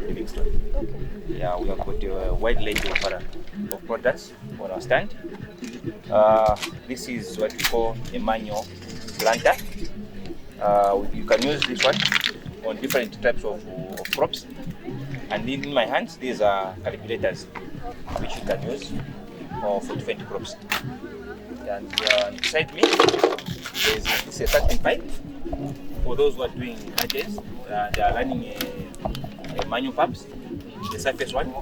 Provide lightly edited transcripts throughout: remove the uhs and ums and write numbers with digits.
Livingstone. Okay. Yeah, we have got a wide range of products on our stand. This is what we call a manual planter. You can use this one on different types of crops. And in my hands, these are calculators, which you can use for different crops. And beside me, this is a certain pipe for those who are doing gardens. They are running a manual pumps, the surface one,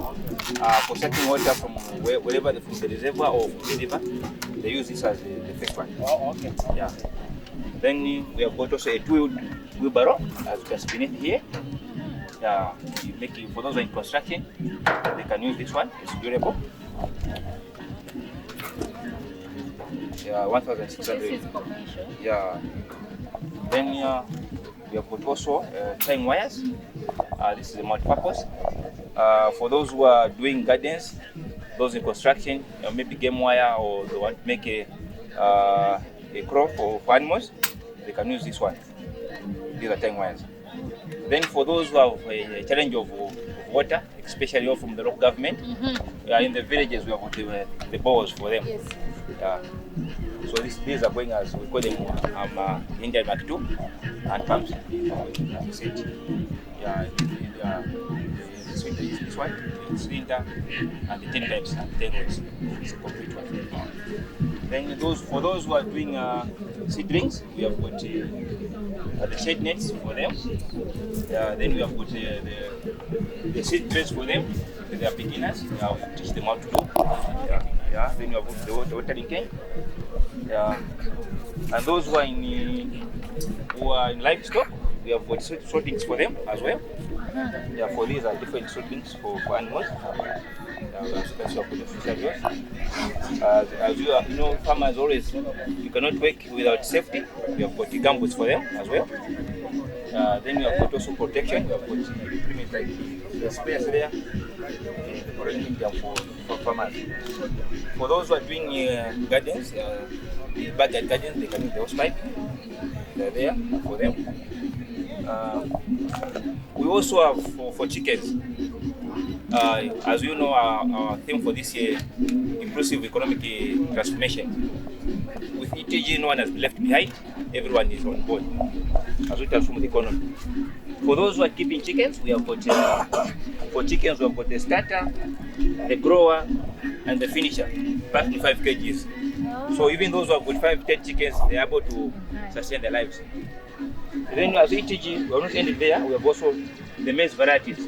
for sucking water from wherever from the reservoir or from the river. They use this as the first one. Oh, okay. Yeah. Then we have got also a two-wheeled wheelbarrow, as you can see beneath here. You make it for those who are in construction. They can use this one. It's durable. Yeah, 1,600. This is commercial. Yeah. Then we have got also tying wires. This is a multi-purpose. For those who are doing gardens, those in construction, maybe game wire, or they want to make a crop for animals, they can use this one. These are tying wires. Then for those who have a challenge of water, especially from the local government, in the villages we have got the bores for them. Yes. So these are going, as we call them, Indian Mark II hand pumps. This one, the cylinder, and the 10 times and 10 rods. It's a complete one. Then for those who are doing seedlings, we have got the shade nets for them. Then we have got the seed trays for them. They are beginners. We teach them how to do. Then we have got the watering can. And those who are in livestock, we have got sortings for them as well. For these are different sortings for animals. As you know, farmers always, you cannot work without safety. We have got the gumboots for them as well. Then we have got also protection. We have got the spares there, protecting them for farmers. For those who are doing gardens, the backyard gardens, they can use the hosepipe. They're there for them. We also have for chickens. As you know, our theme for this year, inclusive economic transformation. With ETG, no one has been left behind. Everyone is on board as we transform the economy. For those who are keeping chickens, we have got for chickens we have got the starter, the grower, and the finisher, back to 5 kgs. So even those who have got 5, 10 chickens, they are able to sustain their lives. Then as ETG, we are not ending there. We have also the maize varieties.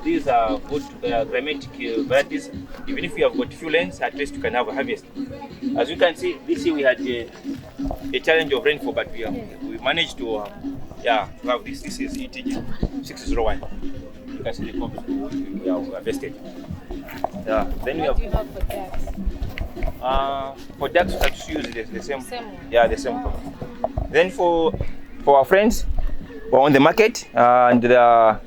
These are good climatic varieties. Even if you have got few lengths, at least you can have a harvest. As you can see, this year we had a challenge of rainfall, but we managed to have this. This is ETG 601. You can see the crops we have harvested. Then we have. What do you have for ducks? For ducks, we have to use the same. Same. The same. Then for our friends who are on the market and they are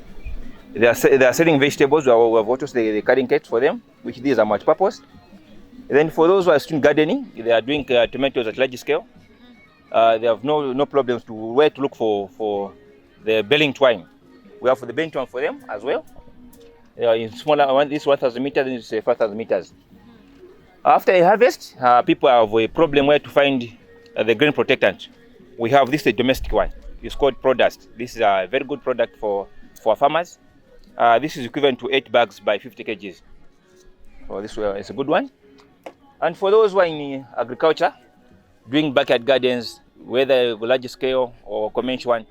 selling vegetables, we have also the cutting kits for them, which these are multi-purpose. Then for those who are still gardening, they are doing tomatoes at large scale. They have no problems to where to look for the baling twine. We have the baling twine for them as well. In smaller one, this 1,000 meters, and this is 5,000 meters. After a harvest, people have a problem where to find the grain protectant. We have this, a domestic one. It's called Produst. This is a very good product for farmers. This is equivalent to 8 bags by 50 kgs. So this is a good one. And for those who are in agriculture, doing backyard gardens, whether large scale or conventional one,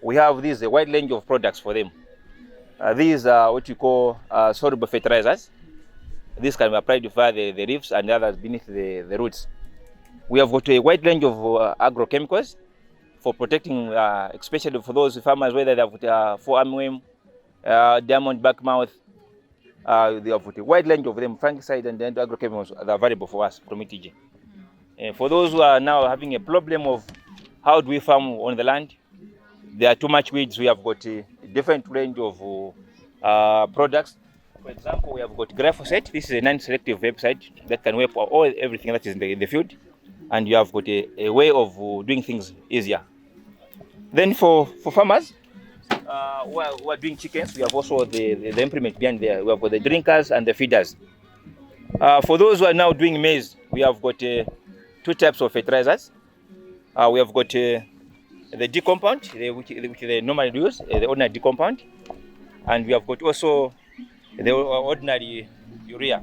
we have a wide range of products for them. These are what you call soluble fertilizers. This can be applied via the leaves and the others beneath the roots. We have got a wide range of agrochemicals for protecting, especially for those farmers, whether they have got armyworm, diamond backmouth. They have got a wide range of them, fungicide and then agrochemicals that are available for us from ETG. For those who are now having a problem of how do we farm on the land, there are too much weeds, we have got a different range of products. For example, we have got glyphosate. This is a non-selective herbicide that can wipe everything that is in the field, and you have got a way of doing things easier. Then for farmers, who are doing chickens, we have also the implement behind there. We have got the drinkers and the feeders. For those who are now doing maize, we have got 2 types of fertilizers. We have got the D compound, which they normally use, the ordinary D compound, and we have got also the ordinary urea.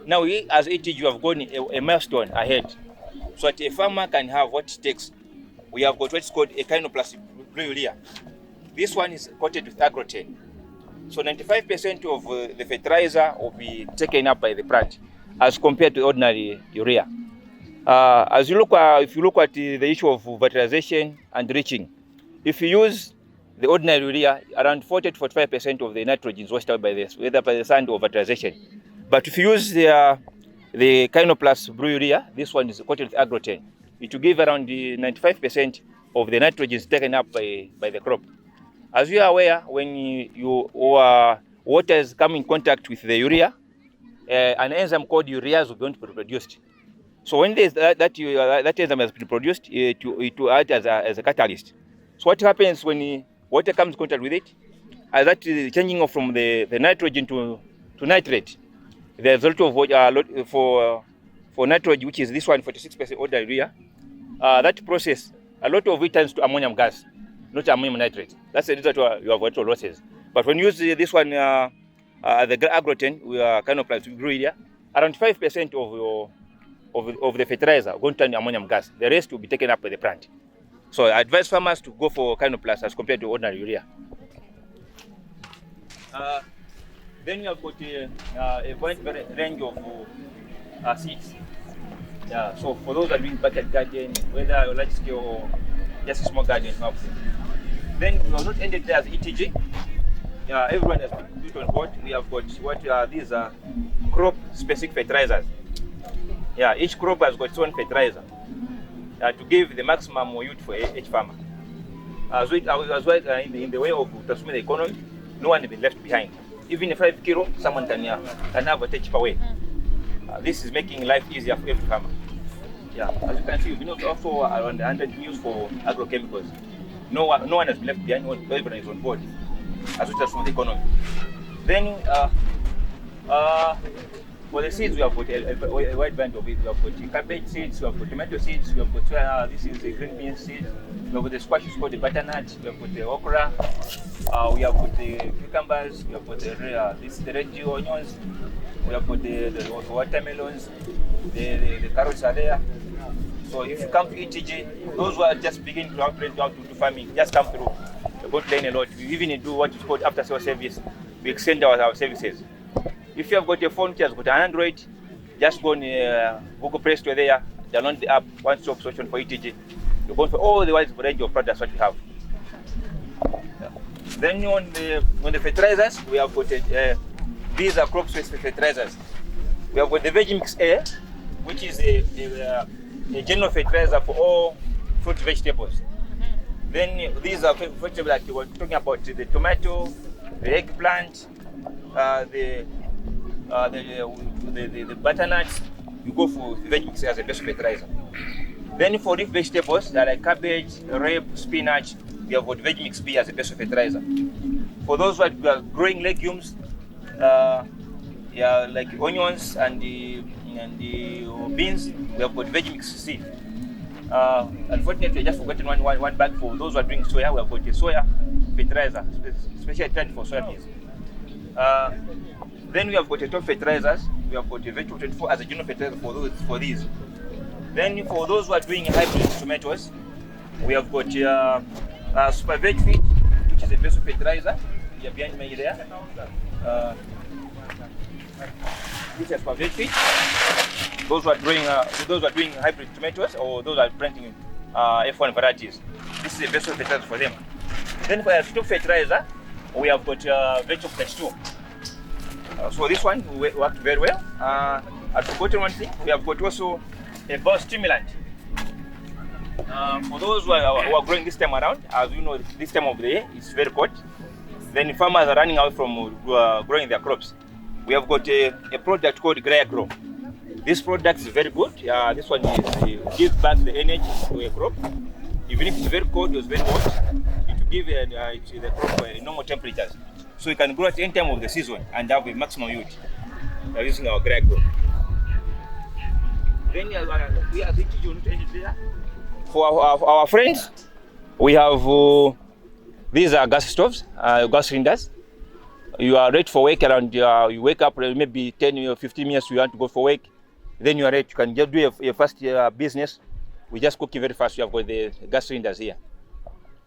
Now we as ETG have gone a milestone ahead, so that a farmer can have what it takes. We have got what's called a kinoplastic blue urea. This one is coated with agrotene. So 95% of the fertilizer will be taken up by the plant as compared to ordinary urea. If you look at the issue of fertilization and leaching, if you use the ordinary urea, around 40 to 45% of the nitrogen is washed out by this, whether by the sand or fertilization. But if you use the Kinoplus blue urea, this one is coated with agrotene. It will give around 95% of the nitrogen is taken up by the crop. As you are aware, when water is coming in contact with the urea, an enzyme called urease will be produced. So when that enzyme has been produced, it will act as a catalyst. So what happens when water comes in contact with it, that changing from the nitrogen to nitrate, there's a lot of for nitrogen, which is this one, 46% ordinary urea. That process, a lot of it turns to ammonium gas, not ammonium nitrate. That's the reason you have water losses. But when you use this one, the agrotene, we are kind of like blue urea, around 5% of the fertilizer are going to turn to ammonium gas. The rest will be taken up by the plant. So I advise farmers to go for Kinoplus as compared to ordinary urea. Then you have got a wide range of seeds. Yeah, so for those that are doing bucket garden, whether large scale or just a small garden, then we are not ended there as ETG. Everyone has been put on board. We have got what these are crop-specific fertilizers. Yeah, each crop has got its own fertilizer to give the maximum yield for each farmer. As well in the way of transforming the economy, no one has been left behind. Even a 5 kilo, someone can have a cheaper way. This is making life easier for every farmer. Yeah, as you can see, we've been also around 100 use for agrochemicals. No one has been left behind. Everyone is on board as we transform the economy. Then for the seeds, we have got a wide band of it. We have got cabbage seeds, we have got tomato seeds, we have got this is the green bean seeds, we have got the squash called the butternut, we have got the okra, we have got the cucumbers, we have got the red onions, we have got the watermelons, the carrots are there. So if you come to ETG, those who are just beginning to upgrade to farming, just come through. We're going to learn a lot. We even do what is called after sales service. We extend our services. If you have got a phone which has got an Android, just go on Google Play Store there, download the app, one-stop solution for ETG. You're going for all the wide range of products that we have. Yeah. Then on the fertilizers, we have got these are crop-specific fertilizers. We have got the Veg Mix A, which is a general fertilizer for all fruit vegetables. Then these are vegetables like we were talking about, the tomato, the eggplant, the butternuts. You go for Veg Mix as a best fertilizer. Then for leaf vegetables like cabbage, rape, spinach, we have got Veg Mix B as a best fertilizer. For those who are growing legumes, like onions and the beans, we have got Veg Mix C. Unfortunately, I just forgotten one bag for those who are doing soya. We have got a soya fertilizer, especially trained for soya beans. Then we have got a top fertilizers. We have got a Vegetable 24 as a general fertilizer for these. Then for those who are doing hybrid tomatoes, we have got Super Veg Feed, which is a basic fertilizer. You're behind me there. This is Super Veg Feed. Those who are doing hybrid tomatoes or those who are planting F1 varieties, this is a basic fertilizer for them. Then for a stock fertilizer, we have got Vegetable 32. So this one worked very well. I've forgotten one thing. We have got also a biostimulant. For those who are growing this time around, as you know, this time of the year it's very cold. Then farmers are running out from growing their crops. We have got a product called Grey Grow. This product is very good. This one gives back the energy to a crop. Even if it's very cold or very hot, it give the crop normal temperatures. So you can grow at any time of the season and have a maximum yield. We are using our grey crop. Then we are for our friends, we have these are gas stoves, gas cylinders. You are ready for work around, you wake up maybe 10 or 15 minutes, you want to go for work. Then you are ready, you can just do your first business. We just cook it very fast. You have got the gas cylinders here.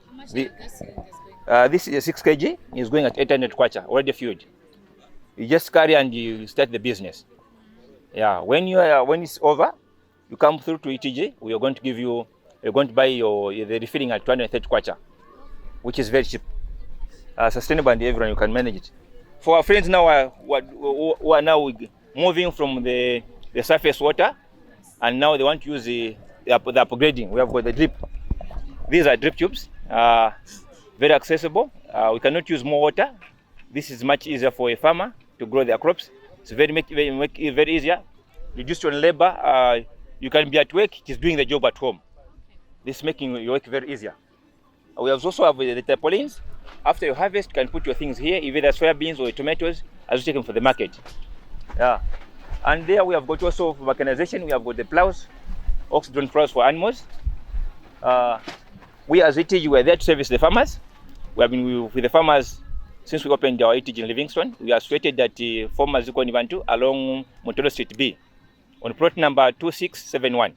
How much are the gas cylinders going? This is a 6 kg, is going at 800 kwacha, already fueled. You just carry and you start the business. Yeah, when it's over, you come through to ETG, we are going to give you, you're going to buy the refilling at 230 kwacha, which is very cheap. Sustainable and everyone, you can manage it. For our friends now who are now moving from the surface water, and now they want to use the upgrading. We have got the drip. These are drip tubes, very accessible. We cannot use more water. This is much easier for a farmer to grow their crops. It's very easier. Reduce your labor. You can be at work, it is doing the job at home. This is making your work very easier. We also have the tarpaulins. After you harvest, you can put your things here, either soybeans or tomatoes, as you take them for the market. Yeah. And there we have got also mechanization. We have got the plows, ox-drawn plows for animals. We as ETG, we are there to service the farmers. We have been with the farmers since we opened our ETG in Livingstone. We are situated at Former Zikoni Bantu along Montoro Street B on plot number 2671.